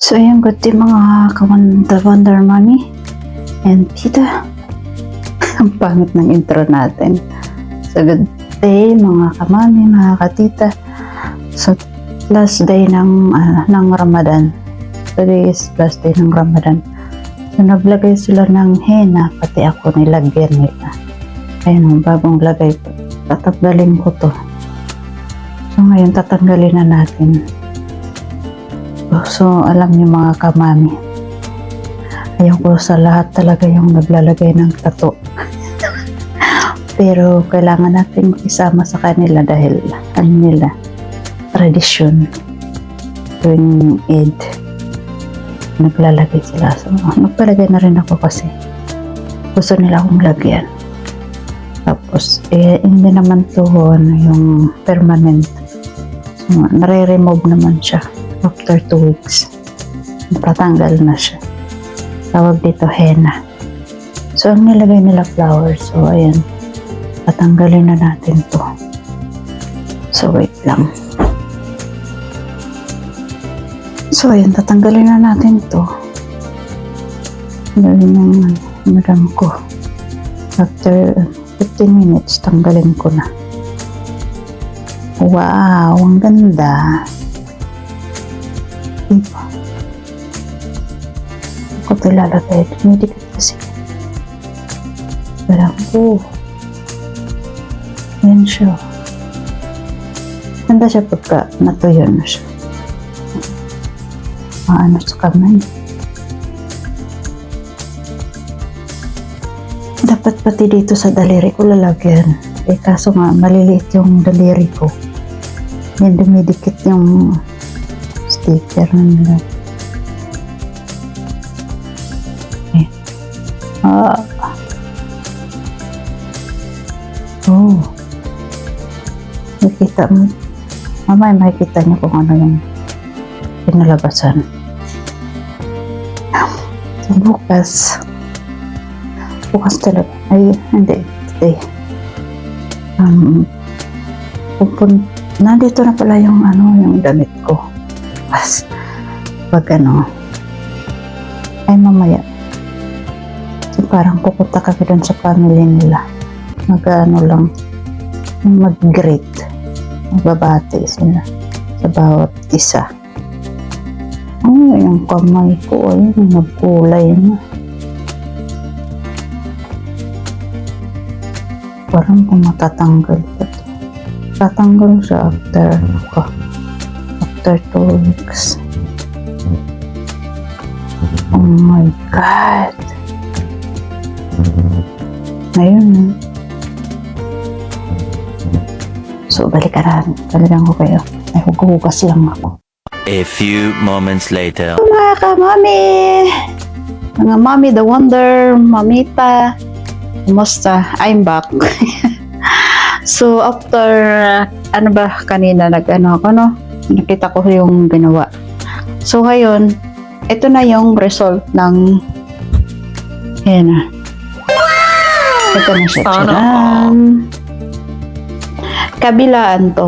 So ayan, good day mga ka-Wonder Mommy and Tita. Ang pangit ng intro natin. So good day mga ka-Mommy, mga ka-Tita. So last day ng Ramadan. Today is last day ng Ramadan. So naglagay sila ng henna, pati ako nilagyan nila. Ayun, bagong lagay ko. Tatanggalin ko to. So ngayon tatanggalin na natin. So, alam niyo mga kamami, ayaw ko sa lahat talaga yung naglalagay ng tattoo. Pero kailangan natin isama sa kanila dahil ano nila, tradisyon tuwing Eid naglalagay sila. So, nagpalagay na rin ako kasi gusto nila akong lagyan. Tapos, hindi naman to yung permanent. So, nare-remove naman siya. After 2 weeks, patanggal na siya. Tawag dito henna. So, ang nilagay nila flowers. So, ayan. Patanggalin na natin to. So, wait lang. So, ayan. Tatanggalin na natin to. Tanggalin ng madam ko. After 15 minutes, tanggalin ko na. Wow! Ang ganda! Diba? Ako ito lalagay. Dumidikit kasi. Parang po. Yan siya. Ganda siya pagka natuyo na siya. Maano sa kamay. Dapat pati dito sa daliri ko lalagyan. Kaso nga maliliit yung daliri ko. Yan dumidikit yung sticker nila. Okay. Oh. Makikita mo. Mamaya makikita niyo kung ano yung pinalabasan. So, bukas talaga. Ay, hindi. Today. Nandito na pala yung yung damit ko. Pag ay mamaya. So parang pupunta kami doon sa family nila. Lang, mag-greet. Magbabati sila sa bawat isa. Yung kamay ko, nagkulay na. Parang kung matatanggal pa to. Tatanggal siya after 2 weeks. Oh my God! Ngayon. So, balikan ko kayo. Ay, hugas lang ako. A few moments later. Mga ka-Mommy! Mga Mommy, the Wonder, Mamita. Kumusta? I'm back. So, after, kanina nakita ko yung ginawa. So, ngayon, ito na yung result ng henna. Ito na siya. Kabilaan to.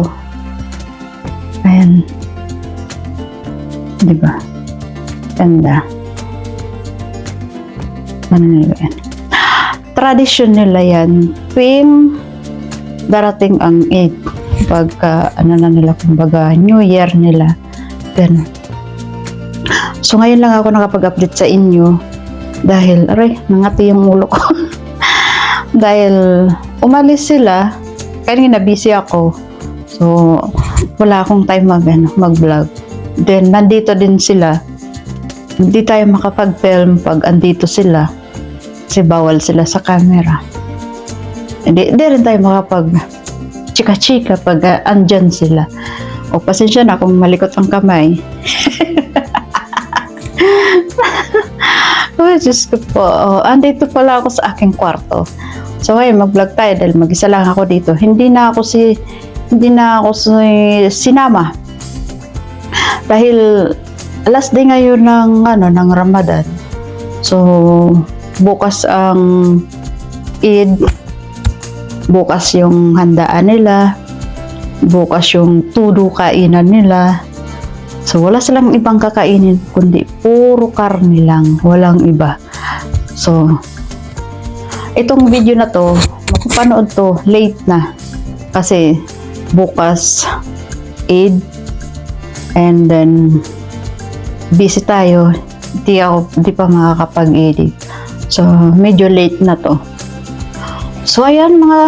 Ayan. Diba? Ganda. Ano nila yan? Tradisyon nila yan. Tuwing darating ang Eid. Pagka, na nila, kumbaga, New Year nila. Ganun. So, ngayon lang ako nakapag-update sa inyo dahil, nangati yung ulo ko. Dahil, umalis sila, kanina busy ako. So, wala akong time mag-vlog. Then, nandito din sila. Hindi tayo makapag-film pag andito sila. Kasi bawal sila sa camera. Hindi rin tayo makapag-chika-chika pag andyan sila. O, pasensya na kung malikot ang kamay. Oh, Diyos ko po. Andito pala ako sa aking kwarto. So, ngayon, mag-vlog tayo dahil mag-isa lang ako dito. Hindi na ako sinama. Dahil last day ngayon ng Ramadan. So, bukas ang Eid. Bukas yung handaan nila. Bukas yung tudo kainan nila. So, wala silang ibang kakainin, kundi puro karne lang. Walang iba. So, itong video na to, mapapanood to late na. Kasi, bukas, Eid, and then, busy tayo. Di pa makakapag-edit. So, medyo late na to. So, ayan mga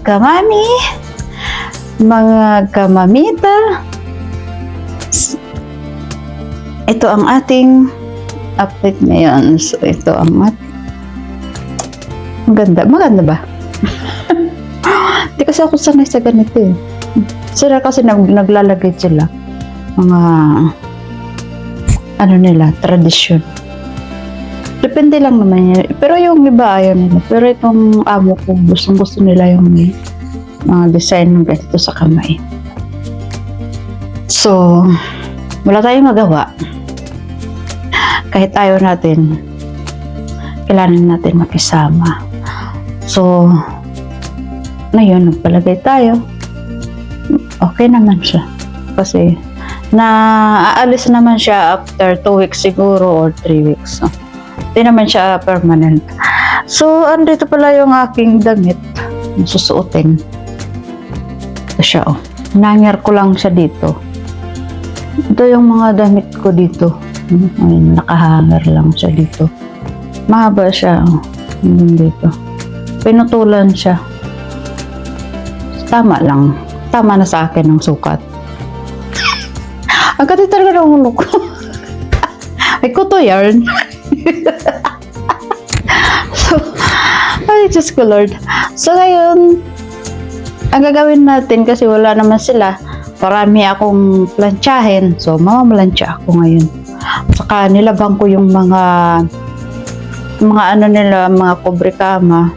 kamami, mga kamamita. Ito ang ating update ngayon. So, ito ang maganda ba? Hindi kasi ako sanay sa ganito eh. Sila kasi naglalagay sila mga tradisyon. Depende lang naman yan. Pero yung iba ayaw nila. Pero itong amo ko, gusto nila yung mga design ng ganito sa kamay. So, wala tayong magawa. Kahit ayaw natin, kailangan natin makisama. So, ngayon, nagpalagay tayo. Okay naman siya. Kasi, aalis naman siya after 2 weeks siguro or 3 weeks. So, hindi naman siya permanent. So, andito pala yung aking damit. Susuotin. Ito siya, oh. Nanger ko lang siya dito. Ito yung mga damit ko dito. Nakahanger lang siya dito. Mahaba siya, oh. Dito. Pinutulan siya. Tama lang. Tama na sa akin ang sukat. Ang kati talaga ng ulo ko. Ay, kuto yarn. So, ay, Diyos ko Lord. So, ngayon, ang gagawin natin kasi wala naman sila. Marami akong plantsahin. So, mamamalansya ako ngayon. Saka, nilabang ko yung mga kobre kama.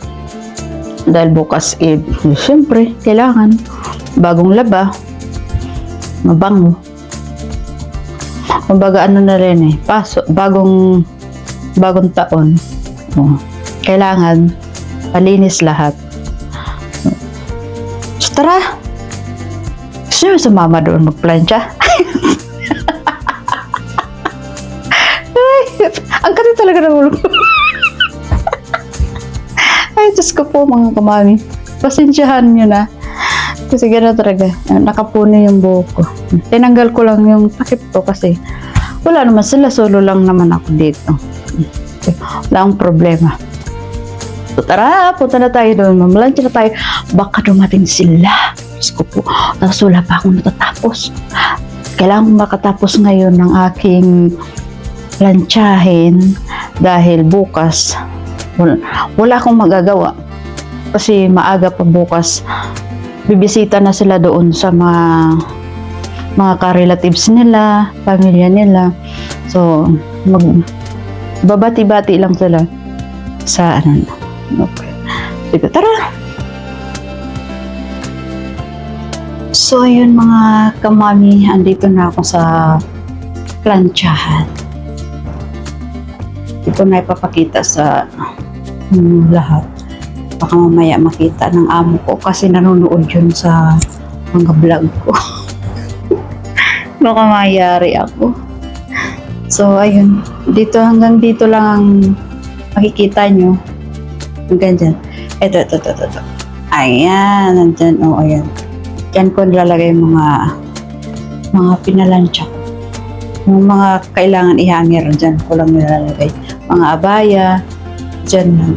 Dahil bukas Eid. Siyempre, kailangan. Bagong laba. Mabango. Kumbaga na rin eh. Bagong taon. Oh, kailangan malinis lahat. So, tara! Gusto nyo sumama doon magplansya? Ay, ang kati talaga ng ulo ko. Ay, Diyos ko po mga kamami. Pasensyahan nyo na. Kasi gano'n talaga. Nakapuno yung buhok ko. Tinanggal ko lang yung takip ko kasi wala naman sila. Solo lang naman ako dito. Wala akong problema. So tara, punta na tayo doon. Mamalansya na tayo. Baka dumating sila. Diyos ko po. Tapos wala pa akong natatapos. Kailangan makatapos ngayon ng aking lansyahin dahil bukas wala akong magagawa. Kasi maaga pa bukas. Bibisita na sila doon sa mga ka-relatives nila, pamilya nila. So, babati-bati lang sila sa Okay. Sige, tara! So, ayun mga kamami, andito na ako sa plantsahan. Ito na ipapakita sa lahat. Baka mamaya makita ng amo ko kasi nanonood yun sa mga vlog ko. Baka mayari ako. So, ayun. Hanggang dito lang ang makikita nyo. Hanggang dyan. Ito. Ayan. Nandyan. O, ayan. Dyan ko nilalagay mga pinalansya. Yung mga kailangan ihanger. Dyan ko lang nilalagay. Mga abaya. Dyan lang.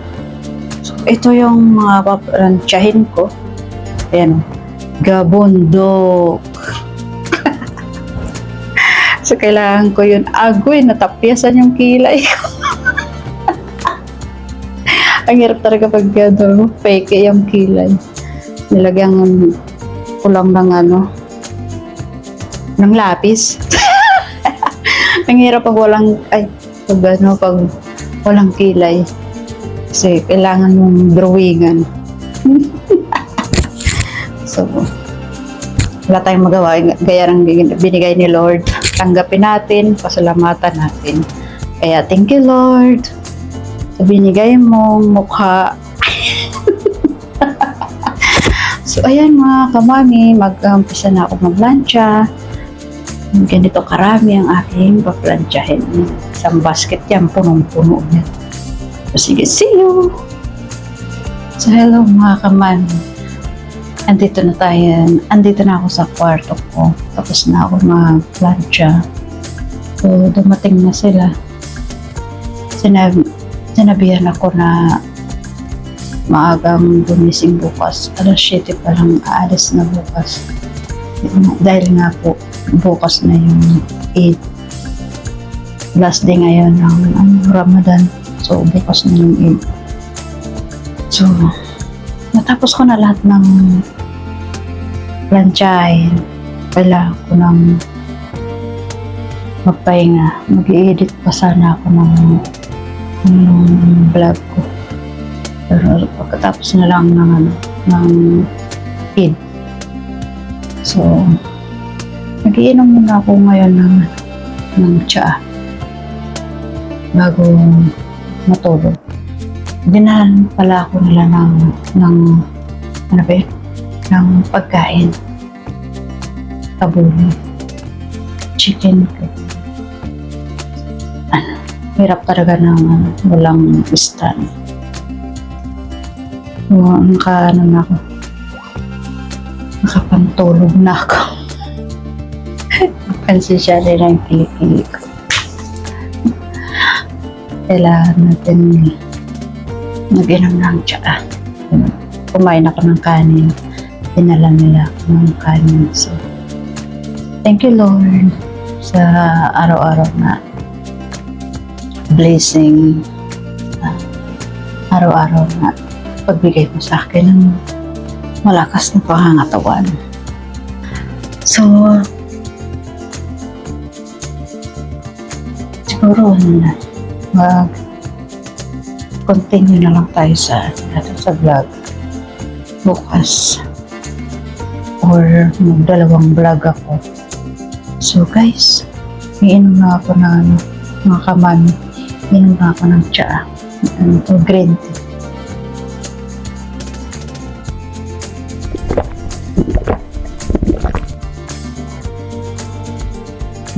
So, ito yung mga papalansyahin ko. Ayan. Gabondok. So, kailangan ko yun. Agoy, natapyasan yung kilay ko. Ang hirap talaga pag fake yung kilay. Nilagyan ko lang ng ng lapis. Ang hirap pag pag walang kilay. Kasi kailangan mong drawingan. So, wala tayong magawa. Gaya ng binigay ni Lord. Tanggapin natin, pasalamatan natin. Kaya, thank you, Lord. Sa binigay mong mukha. So, ayan mga kamami, mag-umpisa na ako maglansya. ganito karami ang aking paplantsahin. Isang basket yan, punong-puno yan. So, sige, see you! So, hello mga kaman. Andito na tayo. Andito na ako sa kwarto ko. Tapos na ako mag-plancha. So, dumating na sila. Sinabihan ako na maagang gumising bukas. Alas 7 pa lang aalis na bukas. Dahil nga po, bukas na yung Eid. Last day ngayon ng Ramadan. So, bukas na yung Eid. So, natapos ko na lahat ng planchahin. Kailangan ko ng magpahinga. Mag-i-edit pa sana ako ng vlog ko. Pero pagkatapos na lang ng Eid. So, nagiinom muna ako ngayon ng tsaa bago matulog. Dinahan pala ako nila ng ano ba yun? Ng pagkain. Tabuli. Chicken. Hirap talaga ng walang stand. So, nakapantulog na ako. Pansin siya nila yung kilikili ko. Kailangan natin mag-inom ng tsaa. Kumain ako ng kanin. Dinala nila ako ng kanin. So, thank you Lord sa araw-araw na blessing. Araw-araw na pagbigay mo sa akin ng malakas na pangangatawan. So, siguro mag-continue na lang tayo sa vlog bukas or magdalawang vlog ako. So guys, iinom na ako ng mga kamami. Iinom na ako ng tsaa o green tea.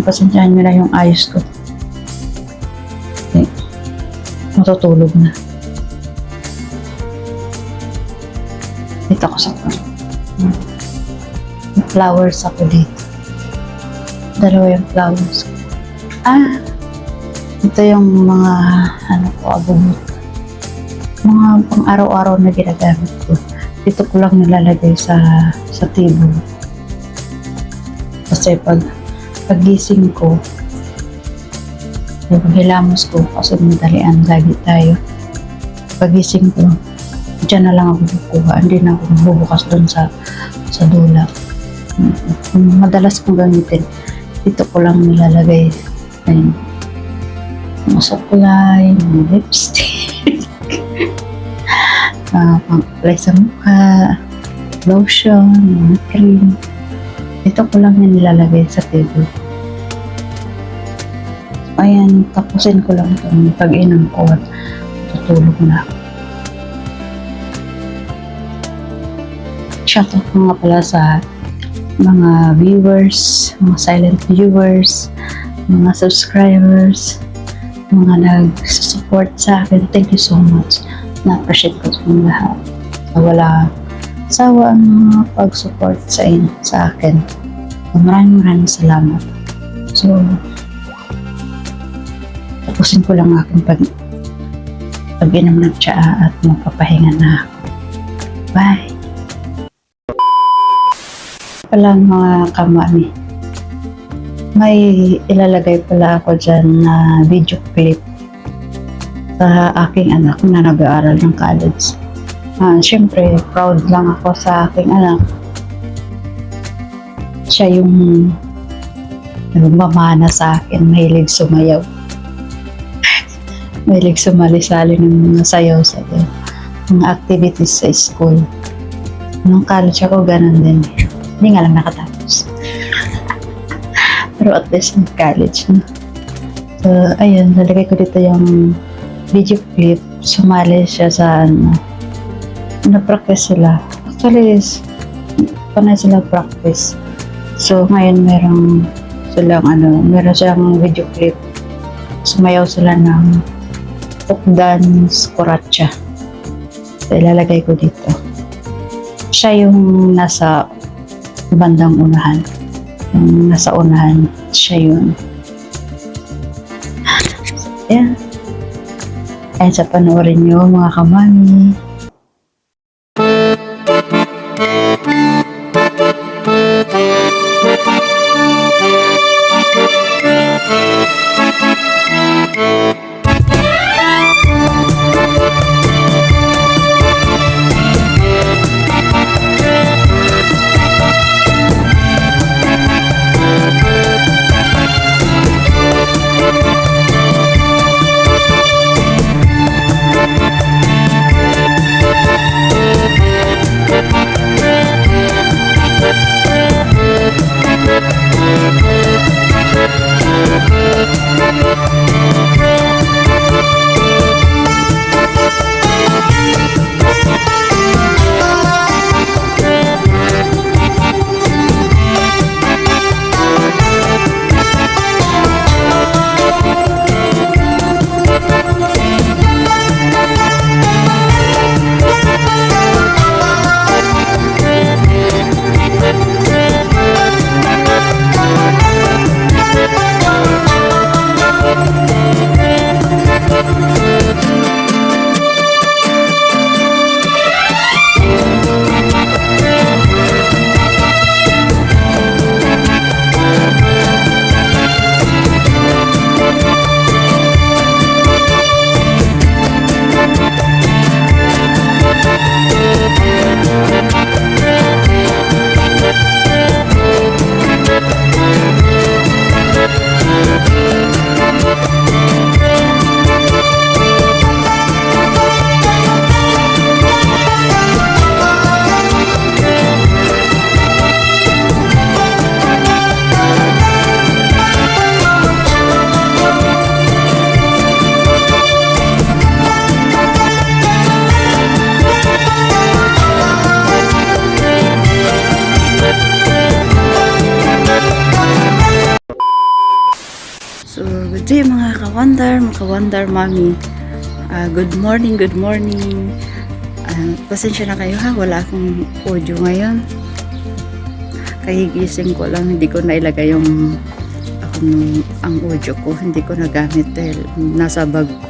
Pasensyahan nyo na yung ayos ko. Okay. Matutulog na. Dito ako sa may flowers ako dito. Dalawa yung flowers ko. Ito yung mga abubot. Mga pang araw-araw na ginagamit ko. Dito ko lang nilalagay sa table. Kasi pagising ko, hilamos ko kasi madalian lagi tayo. Pagising ko, dyan na lang ako kukuha. Hindi na ako bubukas doon sa dula. Madalas kong gamitin. Dito ko lang nilalagay. Ayun. Mga suklay, mga lipstick, pang-apply sa mukha, lotion, mga cream. Ito ko lang yung nilalagay sa table. Ayan, tapusin ko lang itong pag-inom ko at tutulog na ako. Shoutout ko nga pala sa mga viewers, mga silent viewers, mga subscribers, mga nag-support sa akin. Thank you so much. Na-appreciate ko sa lahat. Wala sawa ang mga pag-support sa akin. Maraming salamat. So, tapusin ko lang aking pag-inom ng tsaa at magpapahinga na ako. Bye! Pala mga kamami, may ilalagay pala ako dyan na video clip sa aking anak na nag-aaral ng college. Siyempre, proud lang ako sa aking anak. Siya yung mamana sa akin, mahilig sumayaw. Mahilig sumali-sali ng mga sayaw-sayaw. Mga activities sa school. Nung college ako, ganun din. Hindi nga lang nakatapos. Pero at least nag-college na. So, ayun, nalagay ko dito yung video clip. Sumali siya sa na-practice sila. Actually, panay sila practice. So, ngayon merong silang meron silang video clip. Sumayaw sila ng folk dance kuratsa. So, ilalagay ko dito. Siya yung nasa bandang unahan. Yung nasa unahan, siya yun. Ayan. Ayan sa panoorin nyo mga kamami. So, good day mga ka-wonder mami. Good morning. Pasensya na kayo ha, wala akong audio ngayon. Kahigising ko lang, hindi ko nailagay yung ang audio ko, hindi ko nagamit dahil nasa bag ko.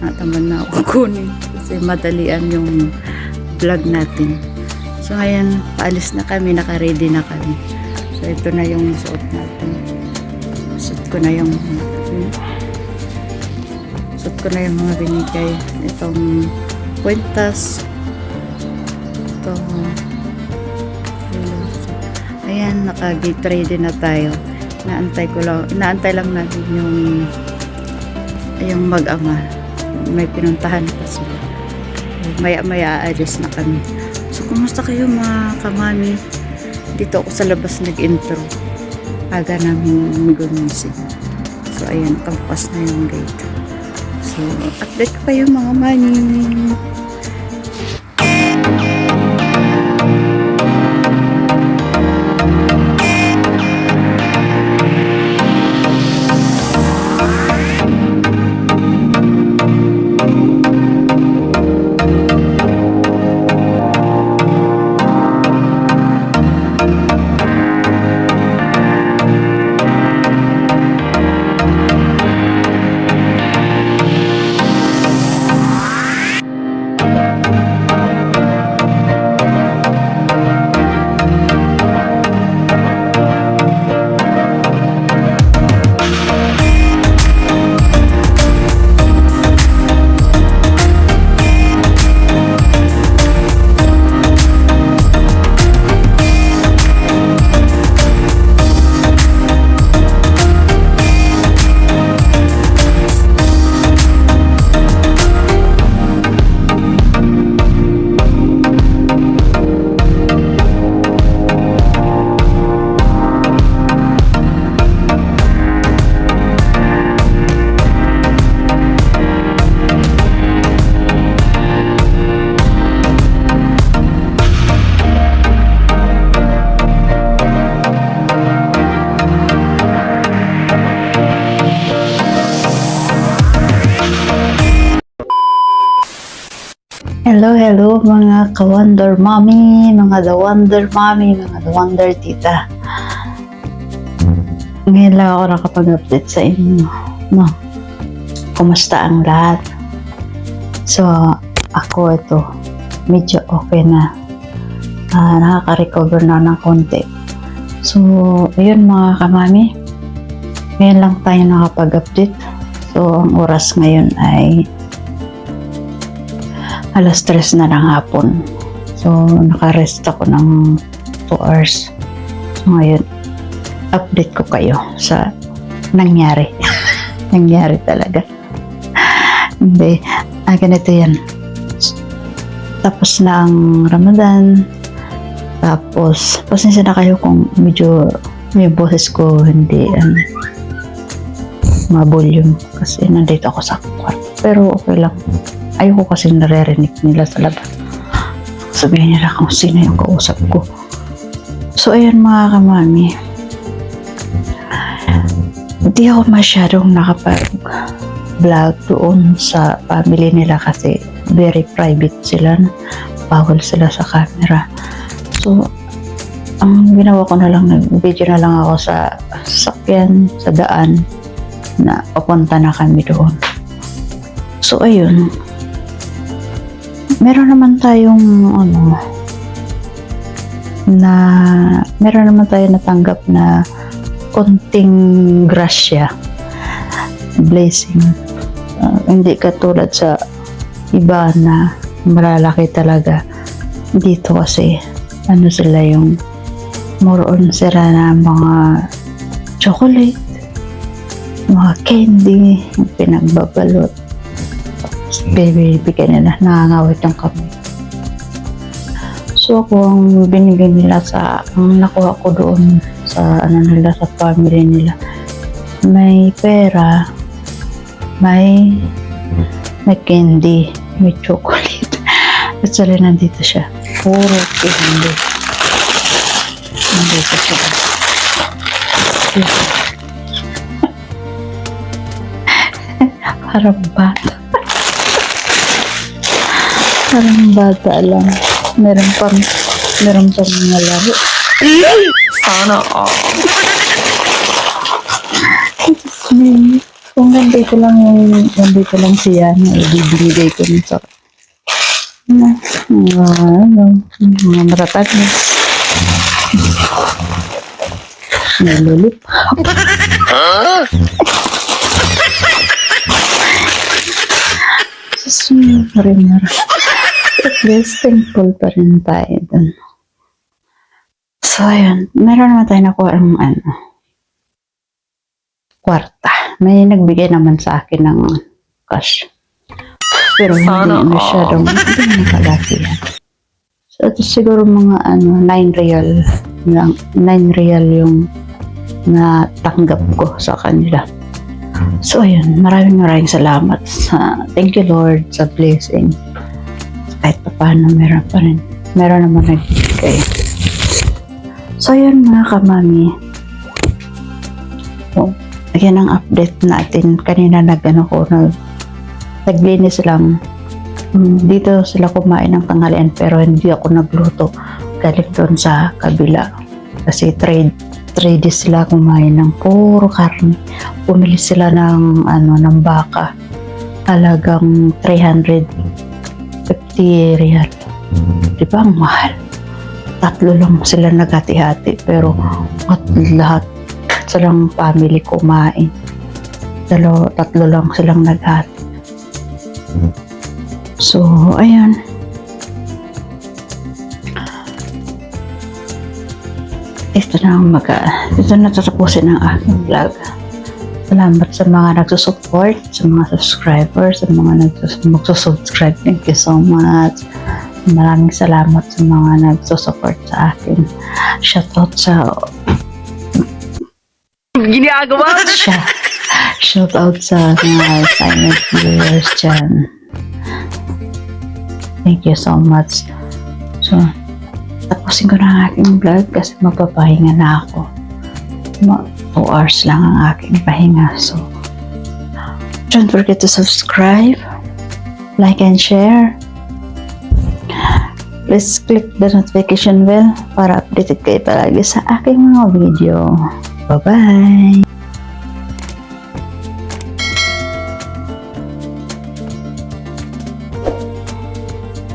Nataman na ako kunin kasi madalian yung vlog natin. So, ngayon, paalis na kami, naka-ready na kami. So, ito na yung suot natin. Suot ko na yung mga binigay. Itong kwintas. Ito. Ayan, naka-gate ready na tayo. Inaantay lang natin yung mag-ama. May pinuntahan pa sila. Maya aalis na kami. So, kumusta kayo mga kamami? Dito ako sa labas nag-intro. Aga namin gumising. So, ayan, kampas na yung gate. So, update ko kayo mga mani. Hello mga ka-Wonder Mommy, mga The Wonder Mommy, mga The Wonder Tita. Ngayon lang ako nakapag-update sa inyo. No? Kumusta ang lahat? So, ako ito, medyo okay na. Nakaka-recover na ng konti. So, ayun mga kamami. Ngayon lang tayo nakapag-update. So, ang oras ngayon ay alas 3 na ng hapon. So, nakarest ako ng 2 hours. So, ngayon, update ko kayo sa nangyari. Nangyari talaga. Hindi. Ganito yan. Tapos na ang Ramadan. Tapos, pasensya na kayo kung medyo yung boses ko hindi ma-volume kasi nandito ako sa kwarto. Pero okay lang. Ayoko kasi naririnig nila sa labas. Sabihin nila kung sino yung kausap ko. So, ayun mga kamami. Hindi ako masyadong nakapag-vlog doon sa family nila kasi very private sila. Bawal sila sa camera. So, ang ginawa ko na lang, nag-video na lang ako sa sasakyan, sa daan na papunta na kami doon. So, ayun. Meron naman tayong meron naman tayong natanggap na konting grasya, blessing. Hindi katulad sa iba na malalaki talaga. Dito kasi sila yung more on sila na mga chocolate, mga candy, yung pinagbabalot. Bibigyan nila, nangangawit yung kamay. So ako, ang binigay nila ang nakuha ko doon sa nila, sa family nila, may pera, may candy, may chocolate. At sala nandito siya, puro candy. Nandito siya. Parang bata. Parang bata lang. Meron pang mga laro. Sana all. Kung nandito lang siya na ibibigay ko nito. Mga matatag na. Nalulipap. Rimar. At least thankful pa rin tayo dun. So, ayun. Meron naman tayo nakuha ng kwarta. May nagbigay naman sa akin ng cash. Pero hindi masyadong nakalaki yan. So, ito siguro mga 9 real lang. 9 real yung natanggap ko sa kanila. So, ayun. Maraming salamat thank you Lord sa blessing. Kahit pa paano meron naman nagbigay. So, ayun mga kamami. Yan ang update natin. Kanina naglinis lang. Dito sila kumain ng tanghalian pero hindi ako nagluto. Galing doon sa kabila. Kasi 3 days sila kumain ng puro karne. Pumili sila ng baka. Halagang 350 real. Diba ang mahal? 3 lang sila naghati-hati pero lahat silang family kumain. 3 lang silang naghati. So, ayan. Ito na tatapusin ang aking vlog. Salamat sa mga nagsusupport, sa mga subscribers, sa mga magsusubscribe. Thank you so much. Maraming salamat sa mga nagsusupport sa akin. Shoutout sa ginagawa siya. Shoutout sa mga silent viewers dyan. Thank you so much. So, tapusin ko na ang aking vlog kasi magpapahinga na ako. 2 hours lang ang aking pahinga. So, don't forget to subscribe, like and share. Please click the notification bell para updated kayo palagi sa aking mga video. Bye-bye!